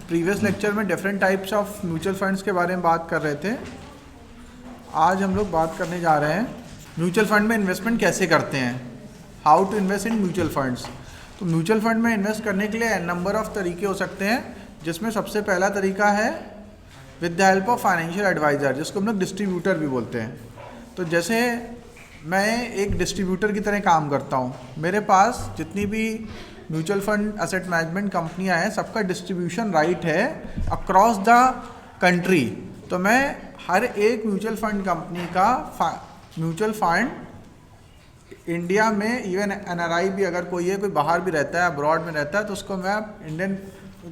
Previous lecture में different types of mutual funds के बारे में बात कर रहे थे। आज हम लोग बात करने जा रहे हैं म्यूचुअल फंड में इन्वेस्टमेंट कैसे करते हैं, how to invest in mutual funds. तो म्यूचुअल फंड में इन्वेस्ट करने के लिए नंबर ऑफ तरीके हो सकते हैं, जिसमें सबसे पहला तरीका है with the help of financial adviser, जिसको हम लोग डिस्ट्रीब्यूटर भी बोलते हैं। तो जैसे मैं एक डिस्ट्रीब्यूटर की तरह काम करता हूँ, मेरे पास जितनी भी म्यूचुअल फंड एसेट मैनेजमेंट कंपनियां हैं, सबका डिस्ट्रीब्यूशन राइट है अक्रॉस द कंट्री। तो मैं हर एक म्यूचुअल फंड कंपनी का म्यूचुअल फंड इंडिया में, इवन एनआरआई भी अगर कोई है, कोई बाहर भी रहता है, अब्रॉड में रहता है, तो उसको मैं इंडियन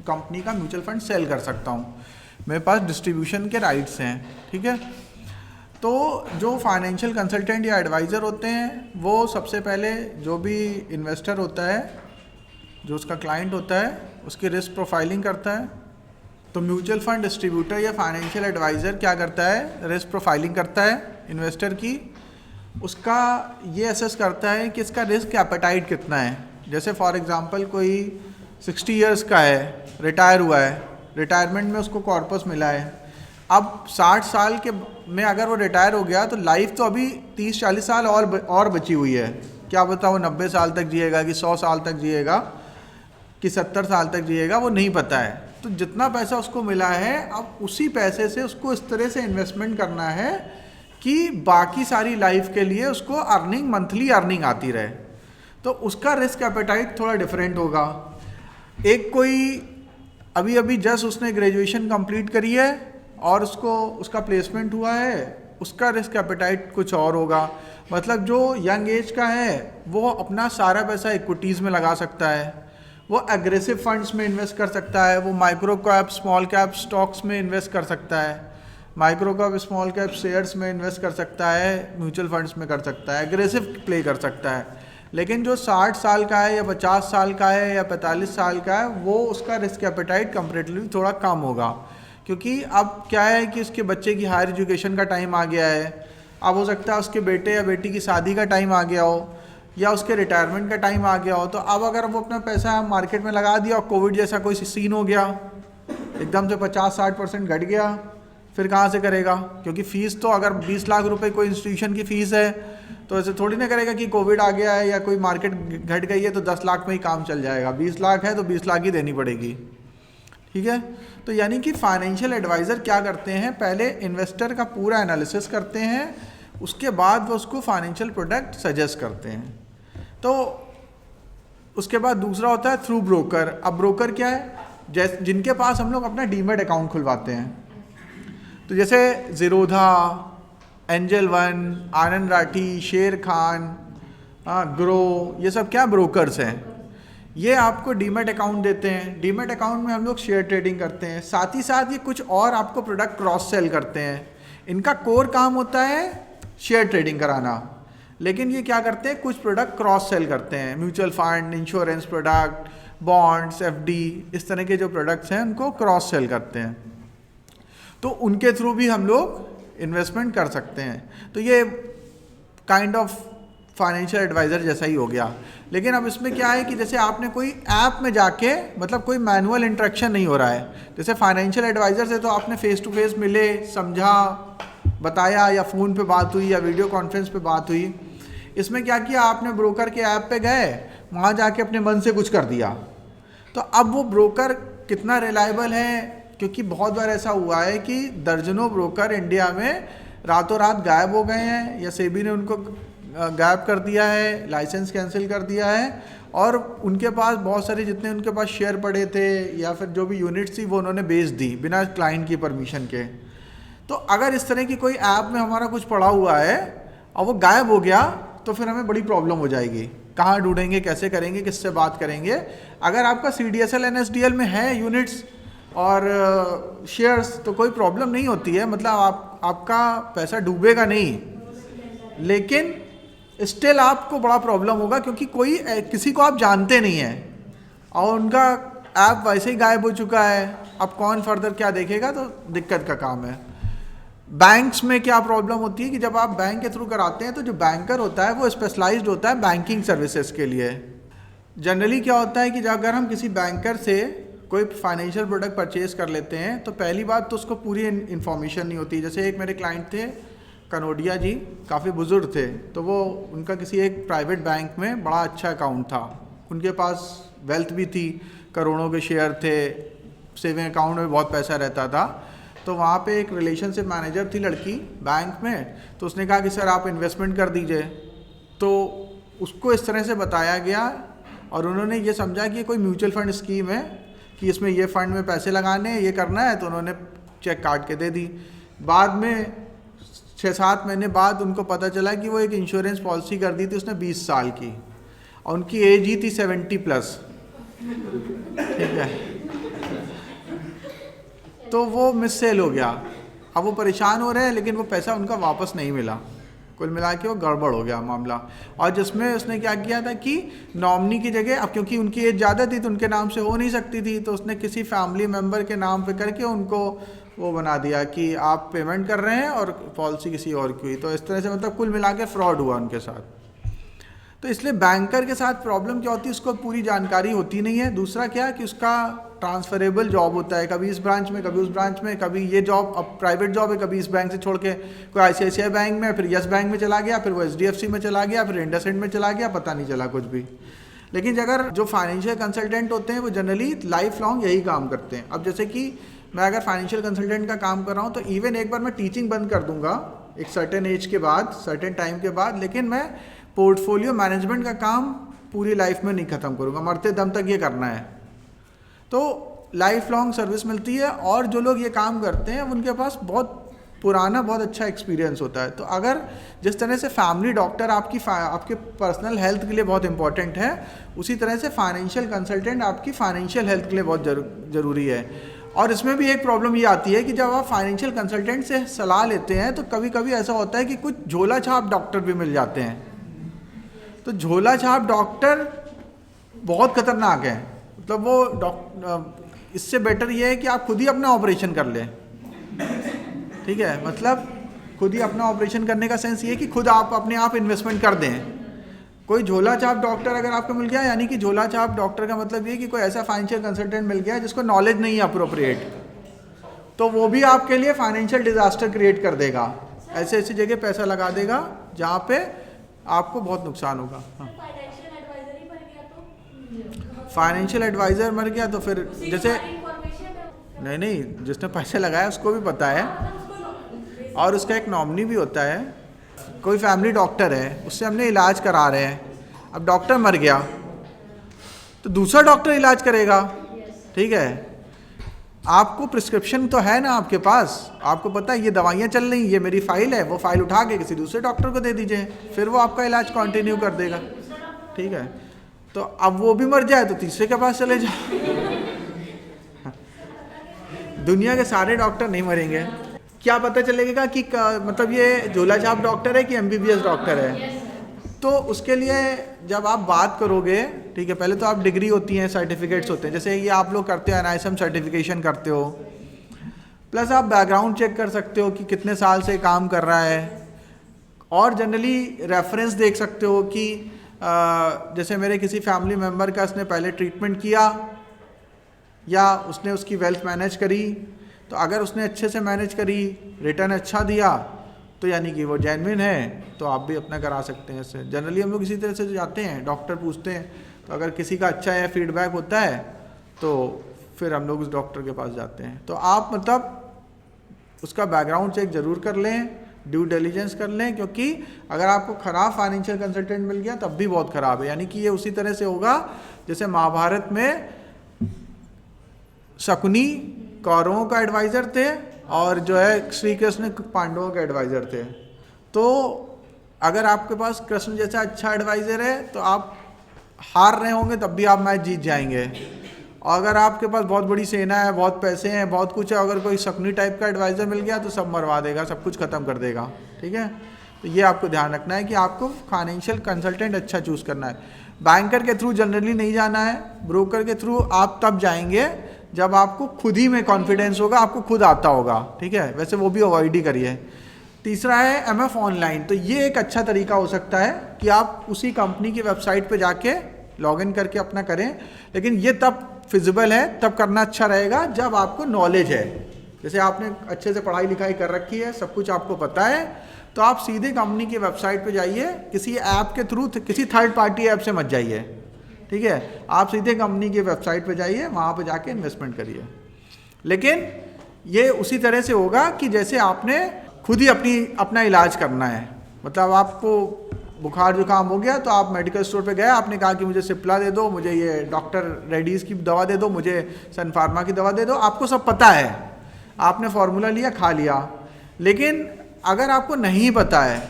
कंपनी का म्यूचुअल फंड सेल कर सकता हूँ। मेरे पास डिस्ट्रीब्यूशन के राइट्स हैं, ठीक है। तो जो फाइनेंशियल कंसल्टेंट या एडवाइज़र होते हैं, वो सबसे पहले जो भी इन्वेस्टर होता है, जो उसका क्लाइंट होता है, उसकी रिस्क प्रोफाइलिंग करता है। तो म्यूचुअल फंड डिस्ट्रीब्यूटर या फाइनेंशियल एडवाइज़र क्या करता है, रिस्क प्रोफाइलिंग करता है इन्वेस्टर की। उसका ये असेस करता है कि इसका रिस्क एपेटाइट कितना है। जैसे फॉर एग्जांपल कोई 60 इयर्स का है, रिटायर हुआ है, रिटायरमेंट में उसको कॉर्पस मिला है। अब 60 साल के में अगर वो रिटायर हो गया तो लाइफ तो अभी 30-40 साल और बची हुई है। क्या पता वो 90 साल तक जिएगा कि 100 साल तक जिएगा कि 70 साल तक जिएगा, वो नहीं पता है। तो जितना पैसा उसको मिला है, अब उसी पैसे से उसको इस तरह से इन्वेस्टमेंट करना है कि बाकी सारी लाइफ के लिए उसको अर्निंग, मंथली अर्निंग आती रहे। तो उसका रिस्क एपेटाइट थोड़ा डिफरेंट होगा। एक कोई अभी अभी जस्ट उसने ग्रेजुएशन कंप्लीट करी है और उसका प्लेसमेंट हुआ है, उसका रिस्क एपेटाइट कुछ और होगा। मतलब जो यंग एज का है वो अपना सारा पैसा इक्विटीज़ में लगा सकता है, वो एग्रेसिव फंड्स में इन्वेस्ट कर सकता है, वो micro cap small cap stocks में इन्वेस्ट कर सकता है, micro cap small cap shares में इन्वेस्ट कर सकता है, म्यूचुअल फंड्स में कर सकता है, एग्रेसिव प्ले कर सकता है। लेकिन जो 60 साल का है या 50 साल का है या 45 साल का है, वो उसका रिस्क एपेटाइट कंपैरेटिवली थोड़ा कम होगा। क्योंकि अब क्या है कि उसके बच्चे की हायर एजुकेशन का टाइम आ गया है, अब हो सकता है उसके बेटे या बेटी की शादी का टाइम आ गया हो, या उसके रिटायरमेंट का टाइम आ गया हो। तो अब अगर वो अपना पैसा मार्केट में लगा दिया और कोविड जैसा कोई सीन हो गया, एकदम से 50-60% घट गया, फिर कहाँ से करेगा? क्योंकि फ़ीस तो अगर 20 लाख रुपए कोई इंस्टीट्यूशन की फ़ीस है, तो ऐसे थोड़ी ना करेगा कि कोविड आ गया है या कोई मार्केट घट गई है तो 10 लाख में ही काम चल जाएगा। 20 लाख है तो 20 लाख ही देनी पड़ेगी, ठीक है। तो यानी कि फाइनेंशियल एडवाइज़र क्या करते हैं, पहले इन्वेस्टर का पूरा एनालिसिस करते हैं, उसके बाद वो उसको फाइनेंशियल प्रोडक्ट सजेस्ट करते हैं। तो उसके बाद दूसरा होता है थ्रू ब्रोकर। अब ब्रोकर क्या है, जिनके पास हम लोग अपना डीमैट अकाउंट खुलवाते हैं। तो जैसे ज़ीरोधा, एंजल वन, आनंद राठी, शेर खान, ग्रो, ये सब क्या ब्रोकर्स हैं। ये आपको डीमैट अकाउंट देते हैं। डीमैट अकाउंट में हम लोग शेयर ट्रेडिंग करते हैं, साथ ही साथ ये कुछ और आपको प्रोडक्ट क्रॉस सेल करते हैं। इनका कोर काम होता है शेयर ट्रेडिंग कराना, लेकिन ये क्या करते हैं, कुछ प्रोडक्ट क्रॉस सेल करते हैं। Mutual fund, insurance product, bonds, FD, इस तरह के जो प्रोडक्ट्स हैं उनको क्रॉस सेल करते हैं। तो उनके थ्रू भी हम लोग इन्वेस्टमेंट कर सकते हैं। तो ये काइंड ऑफ फाइनेंशियल एडवाइज़र जैसा ही हो गया। लेकिन अब इसमें क्या है कि जैसे आपने कोई ऐप में जाके, मतलब कोई मैनुअल इंटरेक्शन नहीं हो रहा है। जैसे फाइनेंशियल एडवाइज़र से तो आपने फेस टू फेस मिले, समझा, बताया, या फ़ोन पे बात हुई या वीडियो कॉन्फ्रेंस पे बात हुई। इसमें क्या किया आपने, ब्रोकर के ऐप पे गए, वहाँ जाके अपने मन से कुछ कर दिया। तो अब वो ब्रोकर कितना रिलायबल है, क्योंकि बहुत बार ऐसा हुआ है कि दर्जनों ब्रोकर इंडिया में रातों रात गायब हो गए हैं, या सेबी ने उनको गायब कर दिया है, लाइसेंस कैंसिल कर दिया है, और उनके पास बहुत सारे जितने उनके पास शेयर पड़े थे या फिर जो भी यूनिट्स थी वो उन्होंने बेच दी बिना क्लाइंट की परमिशन के। तो अगर इस तरह की कोई ऐप में हमारा कुछ पड़ा हुआ है और वो गायब हो गया, तो फिर हमें बड़ी प्रॉब्लम हो जाएगी। कहाँ ढूंढेंगे, कैसे करेंगे, किससे बात करेंगे? अगर आपका CDSL NSDL में है यूनिट्स और शेयर्स, तो कोई प्रॉब्लम नहीं होती है, मतलब आपका पैसा डूबेगा नहीं। लेकिन स्टिल आपको बड़ा प्रॉब्लम होगा, क्योंकि किसी को आप जानते नहीं हैं और उनका ऐप वैसे ही गायब हो चुका है। अब कौन फर्दर क्या देखेगा, तो दिक्कत का काम है। बैंक्स में क्या प्रॉब्लम होती है कि जब आप बैंक के थ्रू कराते हैं, तो जो बैंकर होता है वो स्पेशलाइज्ड होता है बैंकिंग सर्विसेज के लिए। जनरली क्या होता है कि अगर हम किसी बैंकर से कोई फाइनेंशियल प्रोडक्ट परचेज कर लेते हैं तो पहली बात तो उसको पूरी इन्फॉर्मेशन नहीं होती। जैसे एक मेरे क्लाइंट थे कनोडिया जी, काफ़ी बुजुर्ग थे, तो वो उनका किसी एक प्राइवेट बैंक में बड़ा अच्छा अकाउंट था, उनके पास वेल्थ भी थी, करोड़ों के शेयर थे, सेविंग अकाउंट में बहुत पैसा रहता था। तो वहाँ पे एक रिलेशनशिप मैनेजर थी लड़की बैंक में, तो उसने कहा कि सर आप इन्वेस्टमेंट कर दीजिए। तो उसको इस तरह से बताया गया और उन्होंने ये समझा कि ये कोई म्यूचुअल फंड स्कीम है कि इसमें ये फंड में पैसे लगाने हैं, ये करना है, तो उन्होंने चेक काट के दे दी। बाद में 6-7 महीने बाद उनको पता चला कि वो एक इंश्योरेंस पॉलिसी कर दी थी उसने 20 साल की, और उनकी एज ही थी 70+। ठीक है, तो वो मिस सेल हो गया। अब वो परेशान हो रहे हैं लेकिन वो पैसा उनका वापस नहीं मिला। कुल मिला के वो गड़बड़ हो गया मामला। और जिसमें उसने क्या किया था कि नॉमिनी की जगह, अब क्योंकि उनकी एज ज़्यादा थी तो उनके नाम से हो नहीं सकती थी, तो उसने किसी फैमिली मेम्बर के नाम पे करके उनको वो बना दिया कि आप पेमेंट कर रहे हैं और पॉलिसी किसी और की हुई। तो इस तरह से मतलब कुल मिला के फ्रॉड हुआ उनके साथ। तो इसलिए बैंकर के साथ प्रॉब्लम क्या होती है, उसको पूरी जानकारी होती नहीं है। दूसरा क्या कि उसका ट्रांसफरेबल जॉब होता है, कभी इस ब्रांच में कभी उस ब्रांच में, कभी ये जॉब अब प्राइवेट जॉब है, कभी इस बैंक से छोड़ के कोई ICICI बैंक में, फिर यस बैंक में चला गया, फिर वो HDFC में चला गया, फिर इंडसइंड में चला गया, पता नहीं चला कुछ भी। लेकिन अगर जो फाइनेंशियल कंसल्टेंट होते हैं वो जनरली लाइफ लॉन्ग यही काम करते हैं। अब जैसे कि मैं अगर फाइनेंशियल कंसल्टेंट का काम कर रहा हूँ तो इवन एक बार मैं टीचिंग बंद कर दूंगा एक सर्टेन एज के बाद, सर्टेन टाइम के बाद, लेकिन मैं पोर्टफोलियो मैनेजमेंट का काम पूरी लाइफ में नहीं ख़त्म करूँगा, मरते दम तक ये करना है। तो लाइफ लॉन्ग सर्विस मिलती है, और जो लोग ये काम करते हैं उनके पास बहुत पुराना बहुत अच्छा एक्सपीरियंस होता है। तो अगर जिस तरह से फैमिली डॉक्टर आपके पर्सनल हेल्थ के लिए बहुत इंपॉर्टेंट है, उसी तरह से फाइनेंशियल कंसल्टेंट आपकी फाइनेंशियल हेल्थ के लिए बहुत ज़रूरी है। और इसमें भी एक प्रॉब्लम ये आती है कि जब आप फाइनेंशियल कंसल्टेंट से सलाह लेते हैं तो कभी कभी ऐसा होता है कि कुछ झोला छाप डॉक्टर भी मिल जाते हैं। तो झोला छाप डॉक्टर बहुत खतरनाक है। मतलब वो इससे बेटर ये है कि आप खुद ही अपना ऑपरेशन कर लें। ठीक है, मतलब खुद ही अपना ऑपरेशन करने का सेंस ये है कि खुद आप अपने आप इन्वेस्टमेंट कर दें। कोई झोला छाप डॉक्टर अगर आपको मिल गया, यानी कि झोला छाप डॉक्टर का मतलब ये कि कोई ऐसा फाइनेंशियल कंसल्टेंट मिल गया जिसको नॉलेज नहीं है अप्रोप्रिएट, तो वो भी आपके लिए फाइनेंशियल डिजास्टर क्रिएट कर देगा। ऐसे ऐसी जगह पैसा लगा देगा जहाँ पे आपको बहुत नुकसान होगा। हाँ, फाइनेंशियल एडवाइज़र मर गया तो फिर जैसे नहीं, जिसने पैसे लगाया उसको भी पता है, और उसका एक नॉमिनी भी होता है। कोई फैमिली डॉक्टर है, उससे हमने इलाज करा रहे हैं, अब डॉक्टर मर गया तो दूसरा डॉक्टर इलाज करेगा। ठीक है, आपको प्रिस्क्रिप्शन तो है ना आपके पास, आपको पता है ये दवाइयाँ चल रही, ये मेरी फाइल है, वो फाइल उठा के किसी दूसरे डॉक्टर को दे दीजिए, फिर वो आपका इलाज कंटिन्यू कर देगा। ठीक है, तो अब वो भी मर जाए तो तीसरे के पास चले जाओ। दुनिया के सारे डॉक्टर नहीं मरेंगे। क्या पता चलेगा कि मतलब ये झोला छाप डॉक्टर है कि MBBS डॉक्टर है। तो उसके लिए जब आप बात करोगे, ठीक है, पहले तो आप डिग्री होती हैं, सर्टिफिकेट्स होते हैं, जैसे ये आप लोग करते हो NISM सर्टिफिकेशन करते हो, प्लस आप बैकग्राउंड चेक कर सकते हो कि कितने साल से काम कर रहा है, और जनरली रेफरेंस देख सकते हो कि जैसे मेरे किसी फैमिली मेम्बर का उसने पहले ट्रीटमेंट किया या उसने उसकी वेल्थ मैनेज करी, तो अगर उसने अच्छे से मैनेज करी, रिटर्न अच्छा दिया, तो यानी कि वो जेन्युइन है, तो आप भी अपना करा सकते हैं। इससे जनरली हम लोग इसी तरह से जाते हैं, डॉक्टर पूछते हैं, तो अगर किसी का अच्छा है फीडबैक होता है तो फिर हम लोग उस डॉक्टर के पास जाते हैं। तो आप मतलब उसका बैकग्राउंड चेक ज़रूर कर लें, ड्यू डिलीजेंस कर लें, क्योंकि अगर आपको ख़राब फाइनेंशियल कंसल्टेंट मिल गया तब भी बहुत ख़राब है। यानी कि ये उसी तरह से होगा जैसे महाभारत में शकुनी कौरवों का एडवाइज़र थे और जो है श्री कृष्ण पांडवों के एडवाइज़र थे। तो अगर आपके पास कृष्ण जैसा अच्छा एडवाइज़र है तो आप हार रहे होंगे तब भी आप मैच जीत जाएंगे, और अगर आपके पास बहुत बड़ी सेना है, बहुत पैसे हैं, बहुत कुछ है, अगर कोई शकुनी टाइप का एडवाइज़र मिल गया तो सब मरवा देगा, सब कुछ ख़त्म कर देगा। ठीक है, तो ये आपको ध्यान रखना है कि आपको फाइनेंशियल कंसल्टेंट अच्छा चूज़ करना है। बैंकर के थ्रू जनरली नहीं जाना है, ब्रोकर के थ्रू आप तब जाएंगे जब आपको खुद ही में कॉन्फिडेंस होगा, आपको खुद आता होगा। ठीक है, वैसे वो भी अवॉइड ही करिए। तीसरा है MF ऑनलाइन। तो ये एक अच्छा तरीका हो सकता है कि आप उसी कंपनी की वेबसाइट पे जाके लॉगिन करके अपना करें, लेकिन ये तब फिजिबल है तब करना अच्छा रहेगा जब आपको नॉलेज है। जैसे आपने अच्छे से पढ़ाई लिखाई कर रखी है, सब कुछ आपको पता है, तो आप सीधे कंपनी की वेबसाइट पे जाइए, किसी ऐप के थ्रू, किसी थर्ड पार्टी ऐप से मत जाइए, ठीक है। आप सीधे कंपनी की वेबसाइट पे जाइए, वहाँ पे जाके इन्वेस्टमेंट करिए। लेकिन ये उसी तरह से होगा कि जैसे आपने खुद ही अपना इलाज करना है। मतलब आपको बुखार जुकाम हो गया तो आप मेडिकल स्टोर पे गए, आपने कहा कि मुझे सिप्ला दे दो, मुझे ये डॉक्टर रेड्डीज़ की दवा दे दो, मुझे सन फार्मा की दवा दे दो, आपको सब पता है, आपने फार्मूला लिया, खा लिया। लेकिन अगर आपको नहीं पता है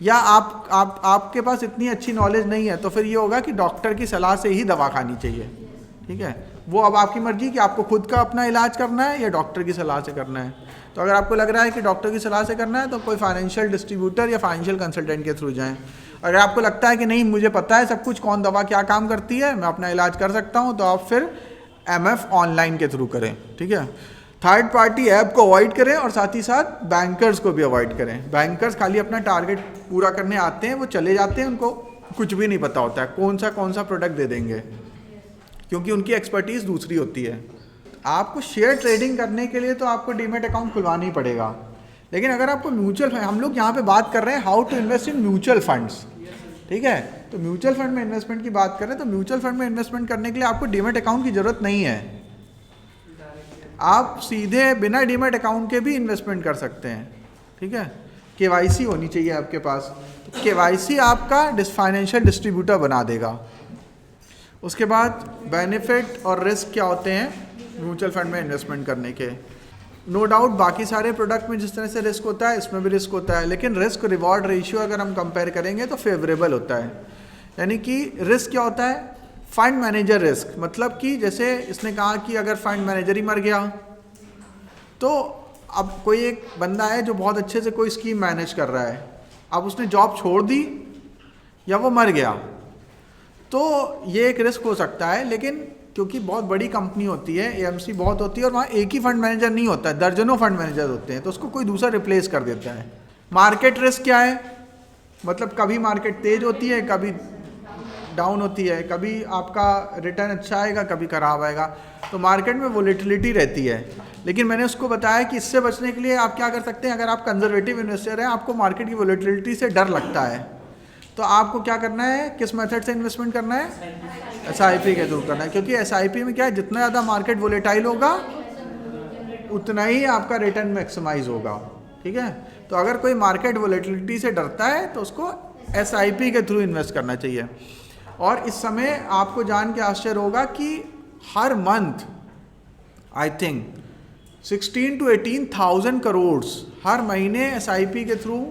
या आपके पास इतनी अच्छी नॉलेज नहीं है, तो फिर ये होगा कि डॉक्टर की सलाह से ही दवा खानी चाहिए, ठीक है। वो अब आपकी मर्जी कि आपको खुद का अपना इलाज करना है या डॉक्टर की सलाह से करना है। तो अगर आपको लग रहा है कि डॉक्टर की सलाह से करना है तो कोई फाइनेंशियल डिस्ट्रीब्यूटर या फाइनेंशियल कंसल्टेंट के थ्रू जाएं। अगर आपको लगता है कि नहीं मुझे पता है सब कुछ, कौन दवा क्या काम करती है, मैं अपना इलाज कर सकता हूँ, तो आप फिर MF ऑनलाइन के थ्रू करें, ठीक है। थर्ड पार्टी ऐप को अवॉइड करें और साथ ही साथ बैंकर्स को भी अवॉइड करें। बैंकर्स खाली अपना टारगेट पूरा करने आते हैं, वो चले जाते हैं, उनको कुछ भी नहीं पता होता है कौन सा प्रोडक्ट दे देंगे, क्योंकि उनकी एक्सपर्टीज़ दूसरी होती है। आपको शेयर ट्रेडिंग करने के लिए तो आपको डीमेट अकाउंट खुलवाना ही पड़ेगा। लेकिन अगर आपको म्यूचुअल फंड, हम लोग यहाँ पे बात कर रहे हैं how to invest in mutual funds, ठीक है। तो म्यूचुअल फंड में इन्वेस्टमेंट की बात करें तो म्यूचुअल फंड में इन्वेस्टमेंट करने के लिए आपको डीमेट अकाउंट की ज़रूरत नहीं है। आप सीधे बिना डीमेट अकाउंट के भी इन्वेस्टमेंट कर सकते हैं, ठीक है। KYC होनी चाहिए आपके पास, तो KYC आपका फाइनेंशियल डिस्ट्रीब्यूटर बना देगा। उसके बाद बेनिफिट और रिस्क क्या होते हैं म्यूचुअल फंड में इन्वेस्टमेंट करने के। नो डाउट बाकी सारे प्रोडक्ट में जिस तरह से रिस्क होता है इसमें भी रिस्क होता है, लेकिन रिस्क रिवॉर्ड रेशियो अगर हम कंपेयर करेंगे तो फेवरेबल होता है। यानी कि रिस्क क्या होता है, फंड मैनेजर रिस्क, मतलब कि जैसे इसने कहा कि अगर फंड मैनेजर ही मर गया, तो अब कोई एक बंदा है जो बहुत अच्छे से कोई स्कीम मैनेज कर रहा है, अब उसने जॉब छोड़ दी या वो मर गया, तो ये एक रिस्क हो सकता है। लेकिन क्योंकि बहुत बड़ी कंपनी होती है, AMC बहुत होती है, और वहाँ एक ही फंड मैनेजर नहीं होता है, दर्जनों फंड मैनेजर होते हैं, तो उसको कोई दूसरा रिप्लेस कर देता है। मार्केट रिस्क क्या है, मतलब कभी मार्केट तेज होती है, कभी डाउन होती है, कभी आपका रिटर्न अच्छा आएगा, कभी खराब आएगा, तो मार्केट में वोलेटिलिटी रहती है। लेकिन मैंने उसको बताया कि इससे बचने के लिए आप क्या कर सकते हैं, अगर आप कंजर्वेटिव इन्वेस्टर हैं, आपको मार्केट की वोलेटिलिटी से डर लगता है, तो आपको क्या करना है, किस मेथड से इन्वेस्टमेंट करना है, SIP के थ्रू करना है। क्योंकि SIP में क्या है, जितना ज़्यादा मार्केट वोलेटाइल होगा उतना ही आपका रिटर्न मैक्सिमाइज होगा, ठीक है। तो अगर कोई मार्केट वोलेटिलिटी से डरता है तो उसको SIP के थ्रू इन्वेस्ट करना चाहिए। और इस समय आपको जान के आश्चर्य होगा कि हर month I think 16 to 18,000 crore हर महीने SIP के थ्रू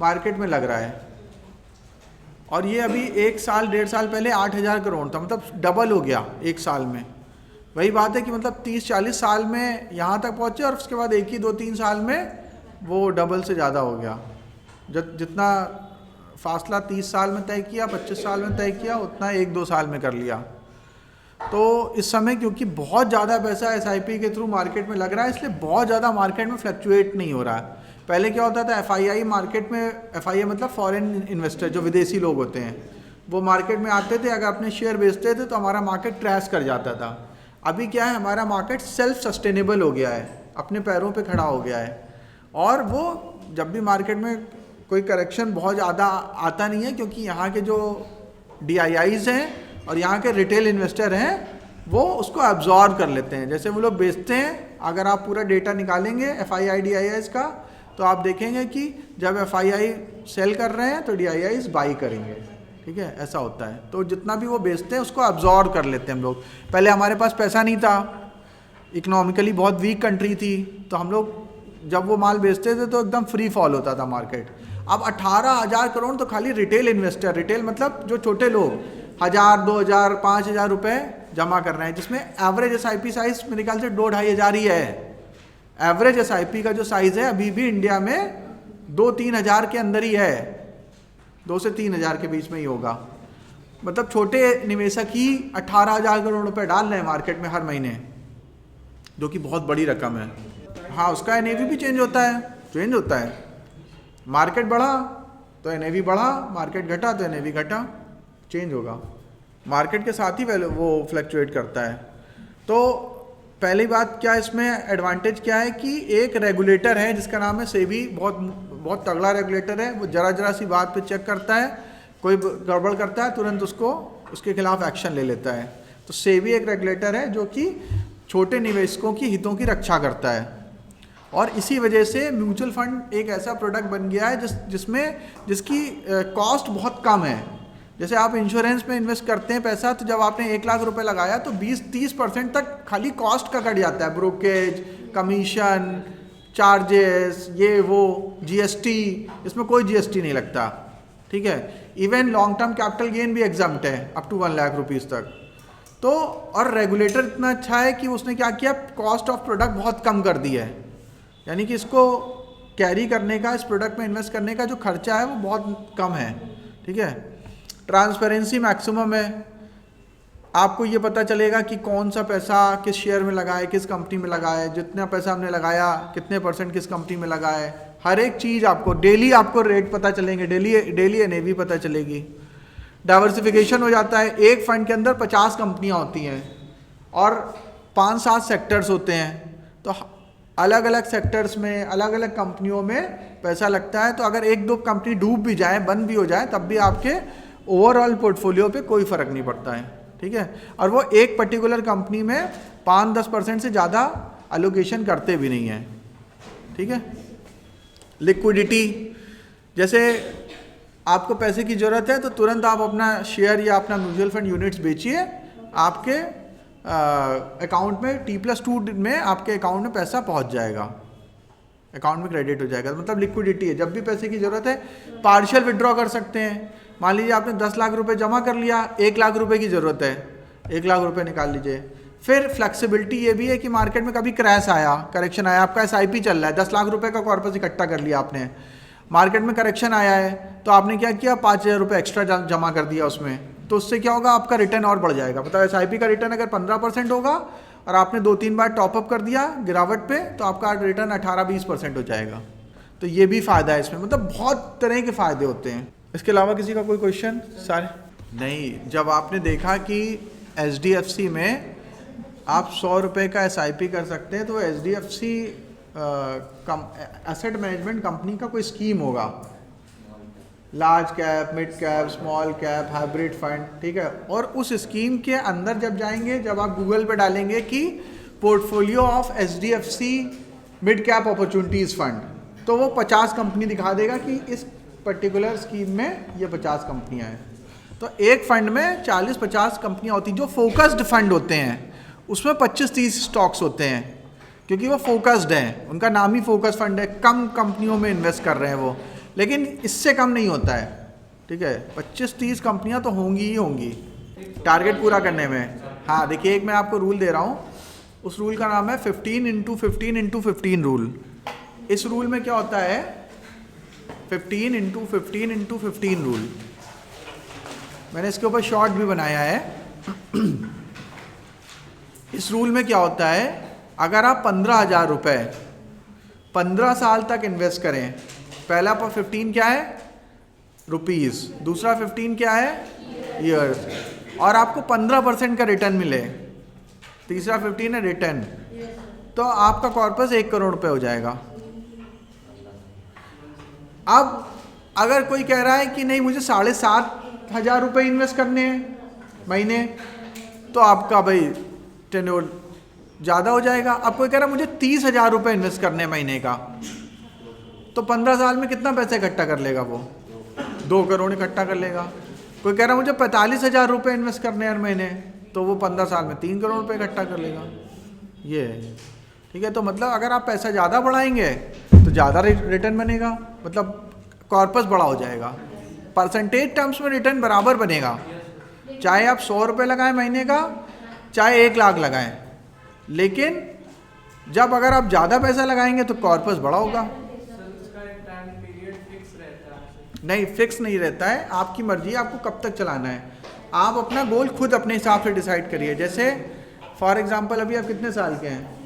मार्केट में लग रहा है। और ये अभी 1 साल 1.5 साल पहले 8,000 करोड़ था, मतलब डबल हो गया 1 साल में। वही बात है कि मतलब 30-40 साल में यहाँ तक पहुँचे और उसके बाद 1 ही 2-3 साल में वो डबल से ज़्यादा हो गया। जितना फासला 30 साल में तय किया, 25 साल में तय किया, उतना 1-2 साल में कर लिया। तो इस समय क्योंकि बहुत ज़्यादा पैसा SIP के थ्रू मार्केट में लग रहा है, इसलिए बहुत ज़्यादा मार्केट में फ्लक्चुएट नहीं हो रहा है। पहले क्या होता था, FII मार्केट में, FII मतलब फॉरेन इन्वेस्टर, जो विदेशी लोग होते हैं, वो मार्केट में आते थे, अगर अपने शेयर बेचते थे तो हमारा मार्केट क्रैश कर जाता था। अभी क्या है, हमारा मार्केट सेल्फ सस्टेनेबल हो गया है, अपने पैरों पे खड़ा हो गया है। और वो जब भी मार्केट में कोई करेक्शन बहुत ज़्यादा आता नहीं है, क्योंकि यहाँ के जो DIIs हैं और यहाँ के रिटेल इन्वेस्टर हैं वो उसको एब्जॉर्ब कर लेते हैं। जैसे वो लोग बेचते हैं, अगर आप पूरा डेटा निकालेंगे FII DIIs का, तो आप देखेंगे कि जब FII सेल कर रहे हैं तो DIIs बाई करेंगे, ठीक है, ऐसा होता है। तो जितना भी वो बेचते हैं उसको एब्जॉर्ब कर लेते हैं हम लोग। पहले हमारे पास पैसा नहीं था, इकोनॉमिकली बहुत वीक कंट्री थी, तो हम लोग जब वो माल बेचते थे तो एकदम फ्री फॉल होता था मार्केट। अब 18,000 करोड़ तो खाली रिटेल इन्वेस्टर, रिटेल मतलब जो छोटे लोग 1,000, 2,000, 5,000 रुपये जमा कर रहे हैं, जिसमें एवरेज SIP साइज मेरे ख्याल से 2-2,500 ही है। एवरेज SIP का जो साइज़ है अभी भी इंडिया में 2-3 हज़ार के अंदर ही है, 2 से 3 हज़ार के बीच में ही होगा। मतलब छोटे निवेशक ही 18,000 करोड़ रुपए डाल रहे हैं मार्केट में हर महीने, जो कि बहुत बड़ी रकम है। हाँ, उसका NAV भी चेंज होता है, मार्केट बढ़ा तो NAV बढ़ा, मार्केट घटा तो NAV घटा, चेंज होगा। मार्केट के साथ ही वो फ्लक्चुएट करता है। तो पहली बात क्या इसमें एडवांटेज क्या है कि एक रेगुलेटर है जिसका नाम है सेबी, बहुत बहुत तगड़ा रेगुलेटर है। वो जरा सी बात पे चेक करता है, कोई गड़बड़ करता है तुरंत उसके खिलाफ एक्शन ले लेता है। तो सेबी एक रेगुलेटर है जो कि छोटे निवेशकों की हितों की रक्षा करता है। और इसी वजह से म्यूचुअल फंड एक ऐसा प्रोडक्ट बन गया है जिसकी कॉस्ट बहुत कम है। जैसे आप इंश्योरेंस में इन्वेस्ट करते हैं पैसा, तो जब आपने 1 लाख रुपए लगाया तो 20-30% तक खाली कॉस्ट का कट जाता है, ब्रोकेज, कमीशन, चार्जेस, ये वो, जीएसटी, इसमें कोई जीएसटी नहीं लगता, ठीक है। Even long term capital gain भी एग्जाम्प्ट है अप टू 1 लाख रुपीज़ तक। तो और रेगुलेटर इतना अच्छा है कि उसने क्या किया, कॉस्ट ऑफ प्रोडक्ट बहुत कम कर दी है। यानी कि इसको कैरी करने का, इस प्रोडक्ट में इन्वेस्ट करने का जो खर्चा है वो बहुत कम है, ठीक है। ट्रांसपेरेंसी मैक्सिमम है, आपको ये पता चलेगा कि कौन सा पैसा किस शेयर में लगाए, किस कंपनी में लगाए, जितना पैसा हमने लगाया कितने % किस कंपनी में लगाए, हर एक चीज़ आपको डेली आपको रेट पता चलेंगे, डेली एनएवी पता चलेगी। डाइवर्सिफिकेशन हो जाता है, एक फंड के अंदर 50 कंपनियाँ होती हैं और 5-7 सेक्टर्स होते हैं, तो अलग अलग सेक्टर्स में अलग अलग कंपनियों में पैसा लगता है। तो अगर 1-2 कंपनी डूब भी जाए, बंद भी हो जाए, तब भी आपके ओवरऑल पोर्टफोलियो पे कोई फ़र्क नहीं पड़ता है, ठीक है। और वो एक पर्टिकुलर कंपनी में 5-10% से ज़्यादा एलोकेशन करते भी नहीं हैं, ठीक है। लिक्विडिटी, जैसे आपको पैसे की ज़रूरत है तो तुरंत आप अपना शेयर या अपना म्यूचुअल फंड यूनिट्स बेचिए, आपके अकाउंट में T+2 में आपके अकाउंट में पैसा पहुंच जाएगा, अकाउंट में क्रेडिट हो जाएगा। मतलब लिक्विडिटी है, जब भी पैसे की ज़रूरत है पार्शियल विड्रॉ कर सकते हैं। मान लीजिए आपने 10 लाख रुपए जमा कर लिया, 1 लाख रुपए की ज़रूरत है, 1 लाख रुपए निकाल लीजिए। फिर फ्लेक्सिबिलिटी ये भी है कि मार्केट में कभी क्रैश आया, करेक्शन आया, आपका SIP चल रहा है, 10 लाख रुपए का कॉर्पस इकट्ठा कर लिया आपने, मार्केट में करेक्शन आया है तो आपने क्या किया, 5,000 रुपये एक्स्ट्रा जमा कर दिया उसमें, तो उससे क्या होगा, आपका रिटर्न और बढ़ जाएगा। मतलब SIP का रिटर्न अगर 15% होगा और आपने 2-3 बार टॉपअप कर दिया गिरावट पे, तो आपका रिटर्न 18-20% हो जाएगा। तो ये भी फ़ायदा है इसमें, मतलब बहुत तरह के फ़ायदे होते हैं। इसके अलावा किसी का कोई क्वेश्चन? सारे नहीं। जब आपने देखा कि HDFC में आप 100 रुपये का SIP कर सकते हैं, तो HDFC एसेट मैनेजमेंट कंपनी का कोई स्कीम होगा, large cap, mid cap, small cap, hybrid fund, ठीक है। और उस स्कीम के अंदर जब जाएंगे, जब आप गूगल पे डालेंगे कि portfolio of HDFC mid cap opportunities fund, तो वो 50 कंपनी दिखा देगा कि इस पर्टिकुलर स्कीम में ये 50 कंपनियां हैं। तो एक फंड में 40-50 कंपनियां होती हैं जो फोकस्ड फंड होते हैं, उसमें 25-30 स्टॉक्स होते हैं, क्योंकि वो फोकस्ड हैं, उनका नाम ही फोकस फंड है, कम कंपनियों में इन्वेस्ट कर रहे हैं वो, लेकिन इससे कम नहीं होता है, ठीक है। 25-30 कंपनियां तो होंगी ही होंगी टारगेट पूरा करने में। हाँ देखिए, एक मैं आपको रूल दे रहा हूँ, उस रूल का नाम है 15x15x15 रूल। इस रूल में क्या होता है, 15x15x15 रूल, मैंने इसके ऊपर शॉर्ट भी बनाया है। इस रूल में क्या होता है, अगर आप 15,000 रुपये 15 साल तक इन्वेस्ट करें, पहला 15 क्या है, रुपीज़, दूसरा 15 क्या है, ईयर्स, और आपको 15% का रिटर्न मिले, तीसरा 15 है रिटर्न, तो आपका कॉर्पस 1 करोड़ रुपए हो जाएगा। अब अगर कोई कह रहा है कि नहीं मुझे 7,500 रुपये इन्वेस्ट करने हैं महीने, तो आपका भाई टेन्योर ज़्यादा हो जाएगा। अब कोई कह रहा है मुझे 30,000 रुपये इन्वेस्ट करने हैं महीने का, तो 15 साल में कितना पैसा इकट्ठा कर लेगा वो, 2 करोड़ इकट्ठा कर लेगा। कोई कह रहा है मुझे 45,000 रुपये इन्वेस्ट करने हैं हर महीने, तो वो 15 साल में 3 करोड़ रुपये इकट्ठा कर लेगा। ये है, ठीक है। तो मतलब अगर आप पैसा ज़्यादा बढ़ाएंगे तो ज़्यादा रिटर्न बनेगा, मतलब कॉर्पस बड़ा हो जाएगा, परसेंटेज टर्म्स में रिटर्न बराबर बनेगा, चाहे आप 100 रुपये लगाएं महीने का, चाहे 1 लाख लगाएं। लेकिन जब अगर आप ज़्यादा पैसा लगाएंगे तो कॉर्पस बड़ा होगा। नहीं, फिक्स नहीं रहता है, आपकी मर्जी है आपको कब तक चलाना है। आप अपना गोल खुद अपने हिसाब से डिसाइड करिए। जैसे फॉर एग्जांपल अभी आप कितने साल के हैं,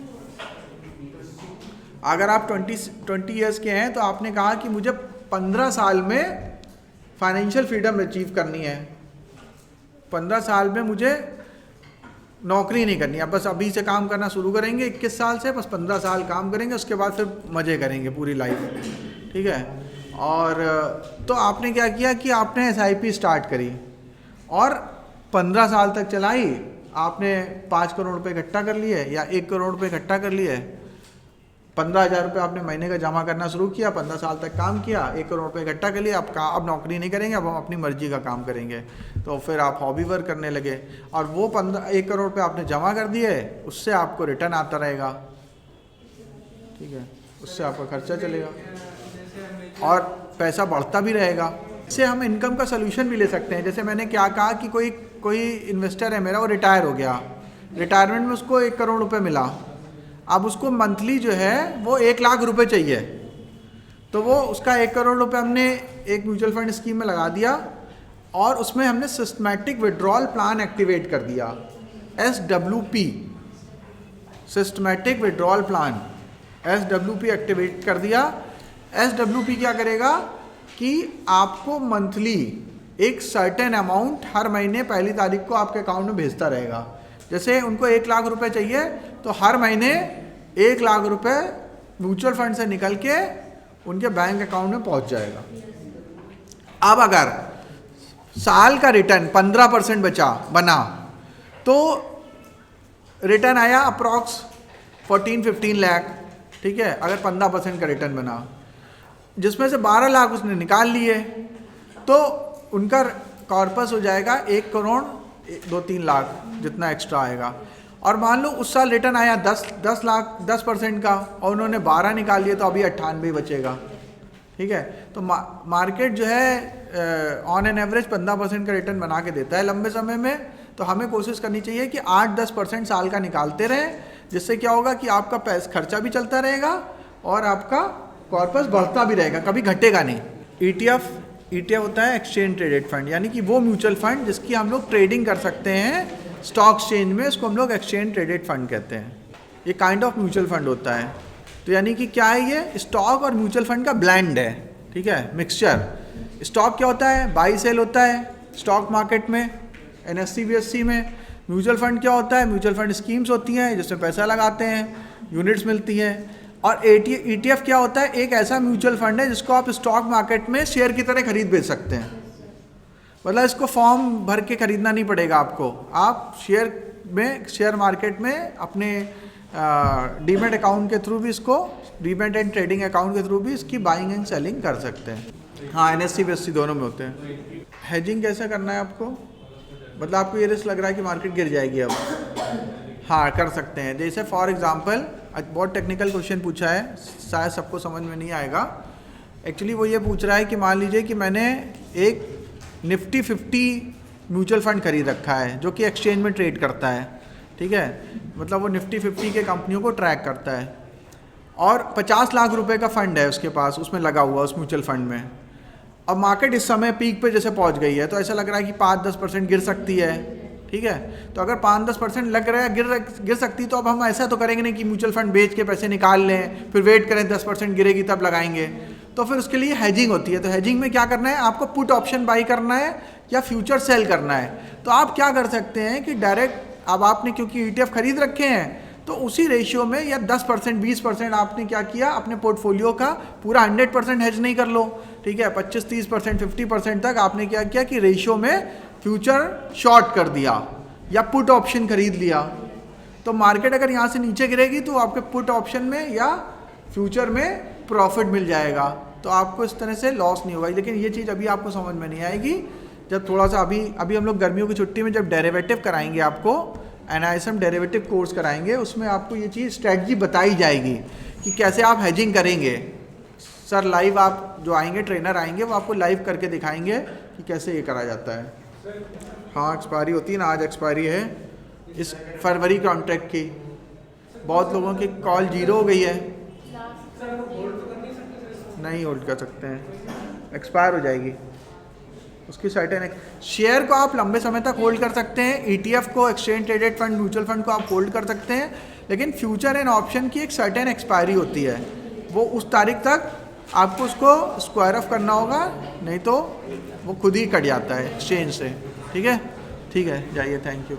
अगर आप 20 ईयर्स के हैं तो आपने कहा कि मुझे 15 साल में फाइनेंशियल फ्रीडम अचीव करनी है, 15 साल में मुझे नौकरी नहीं करनी, अब बस अभी से काम करना शुरू करेंगे 21 साल से, बस 15 साल काम करेंगे, उसके बाद फिर मज़े करेंगे पूरी लाइफ, ठीक है। और तो आपने क्या किया कि आपने SIP स्टार्ट करी और 15 साल तक चलाई, आपने 5 करोड़ रुपए इकट्ठा कर लिए या 1 करोड़ रुपए इकट्ठा कर लिए, 15,000 रुपये आपने महीने का जमा करना शुरू किया, 15 साल तक काम किया, 1 करोड़ रुपये इकट्ठा कर लिया। अब नौकरी नहीं करेंगे, अब हम अपनी मर्जी का काम करेंगे। तो फिर आप हॉबी वर्क करने लगे और वो 1 करोड़ रुपये आपने जमा कर दिए, उससे आपको रिटर्न आता रहेगा, ठीक है, उससे आपका खर्चा चलेगा और पैसा बढ़ता भी रहेगा। इससे हम इनकम का सोल्यूशन भी ले सकते हैं। जैसे मैंने क्या कहा कि कोई इन्वेस्टर है मेरा, वो रिटायर हो गया, रिटायरमेंट में उसको 1 करोड़ रुपये मिला, अब उसको मंथली जो है वो 1 लाख रुपए चाहिए, तो वो उसका 1 करोड़ रुपए हमने एक म्यूचुअल फंड स्कीम में लगा दिया और उसमें हमने सिस्टमैटिक विड्रॉल प्लान एक्टिवेट कर दिया, SWP, systematic withdrawal plan, SWP activate कर दिया। SWP क्या करेगा कि आपको मंथली एक सर्टेन अमाउंट हर महीने 1 तारीख को आपके अकाउंट में भेजता रहेगा। जैसे उनको 1 लाख रुपए चाहिए तो हर महीने 1 लाख रुपए म्यूचुअल फंड से निकल के उनके बैंक अकाउंट में पहुंच जाएगा। अब अगर साल का रिटर्न 15% बना तो रिटर्न आया अप्रॉक्स 14-15 लाख, ठीक है, अगर 15% का रिटर्न बना, जिसमें से 12 लाख उसने निकाल लिए, तो उनका कॉर्पस हो जाएगा 1 करोड़ 2-3 लाख जितना एक्स्ट्रा आएगा। और मान लो उस साल रिटर्न आया 10 लाख 10% का और उन्होंने 12 निकाल लिए, तो अभी 98 बचेगा, ठीक है। तो मार्केट जो है ऑन एन एवरेज 15% का रिटर्न बना के देता है लंबे समय में। तो हमें कोशिश करनी चाहिए कि 8-10% साल का निकालते रहें, जिससे क्या होगा कि आपका खर्चा भी चलता रहेगा और आपका कॉर्पस बढ़ता भी रहेगा, कभी घटेगा नहीं। ETF होता है एक्सचेंज ट्रेडेड फंड, यानी कि वो म्यूचुअल फंड जिसकी हम लोग ट्रेडिंग कर सकते हैं स्टॉक एक्सचेंज में, इसको हम लोग एक्सचेंज ट्रेडेड फंड कहते हैं। ये काइंड ऑफ म्यूचुअल फंड होता है। तो यानी कि क्या है, ये स्टॉक और म्यूचुअल फंड का ब्लेंड है, ठीक है, मिक्सचर। स्टॉक क्या होता है, बाई सेल होता है स्टॉक मार्केट में, NSE BSE में। म्यूचुअल फंड क्या होता है, म्यूचुअल फंड स्कीम्स होती हैं जिसमें पैसा लगाते हैं, यूनिट्स मिलती हैं। और ETF क्या होता है, एक ऐसा म्यूचुअल फंड है जिसको आप स्टॉक मार्केट में शेयर की तरह खरीद बेच सकते हैं। मतलब इसको फॉर्म भर के खरीदना नहीं पड़ेगा आपको, आप शेयर मार्केट में अपने डीमेट अकाउंट के थ्रू भी इसको, डीमेट एंड ट्रेडिंग अकाउंट के थ्रू भी इसकी बाइंग एंड सेलिंग कर सकते हैं। हाँ, NSE BSE दोनों में होते हैं। हेजिंग कैसे करना है आपको, मतलब आपको ये रिस्क लग रहा है कि मार्केट गिर जाएगी अब, हाँ कर सकते हैं। जैसे फॉर एग्जांपल, बहुत टेक्निकल क्वेश्चन पूछा है, शायद सबको समझ में नहीं आएगा। एक्चुअली वो ये पूछ रहा है कि मान लीजिए कि मैंने एक निफ्टी 50 म्यूचुअल फंड खरीद रखा है जो कि एक्सचेंज में ट्रेड करता है, ठीक है, मतलब वो निफ्टी 50 के कंपनियों को ट्रैक करता है और 50 लाख रुपए का फंड है उसके पास, उसमें लगा हुआ उस म्यूचुअल फंड में। अब मार्केट इस समय पीक पे जैसे पहुंच गई है, तो ऐसा लग रहा है कि 5-10% गिर सकती है, ठीक है। तो अगर 5-10% लग रहा है गिर सकती, तो अब हम ऐसा तो करेंगे नहीं कि म्यूचुअल फंड बेच के पैसे निकाल लें, फिर वेट करें 10% गिरेगी तब लगाएंगे। तो फिर उसके लिए हेजिंग होती है। तो हेजिंग में क्या करना है, आपको पुट ऑप्शन बाई करना है या फ्यूचर सेल करना है। तो आप क्या कर सकते हैं कि डायरेक्ट, अब आपने क्योंकि ETF खरीद रखे हैं, तो उसी रेशियो में या 10% 20% आपने क्या किया, अपने पोर्टफोलियो का पूरा 100% हेज नहीं कर लो, ठीक है, 25-30% 50% तक आपने क्या किया कि रेशियो में फ्यूचर शॉर्ट कर दिया या पुट ऑप्शन खरीद लिया। तो मार्केट अगर यहाँ से नीचे गिरेगी तो आपके पुट ऑप्शन में या फ्यूचर में प्रॉफिट मिल जाएगा, तो आपको इस तरह से लॉस नहीं होगा। लेकिन ये चीज़ अभी आपको समझ में नहीं आएगी, जब थोड़ा सा अभी हम लोग गर्मियों की छुट्टी में जब डेरिवेटिव कराएंगे, आपको NISM डेरिवेटिव कोर्स कराएंगे, उसमें आपको ये चीज़ स्ट्रेटजी बताई जाएगी कि कैसे आप हेजिंग करेंगे। सर लाइव आप जो आएंगे, ट्रेनर आएंगे, वो आपको लाइव करके दिखाएंगे कि कैसे ये करा जाता है। हाँ, एक्सपायरी होती है ना, आज एक्सपायरी है इस फरवरी कॉन्ट्रैक्ट की। बहुत लोगों की कॉल 0 हो गई है, नहीं होल्ड कर सकते हैं, एक्सपायर हो जाएगी उसकी सर्टेन। शेयर को आप लंबे समय तक होल्ड कर सकते हैं, ETF को, exchange traded fund, mutual fund को आप होल्ड कर सकते हैं, लेकिन फ्यूचर एंड ऑप्शन की एक सर्टेन एक्सपायरी होती है, वो उस तारीख तक आपको उसको स्क्वायर ऑफ करना होगा, नहीं तो वो खुद ही कट जाता है एक्सचेंज से, ठीक है, जाइए, थैंक यू।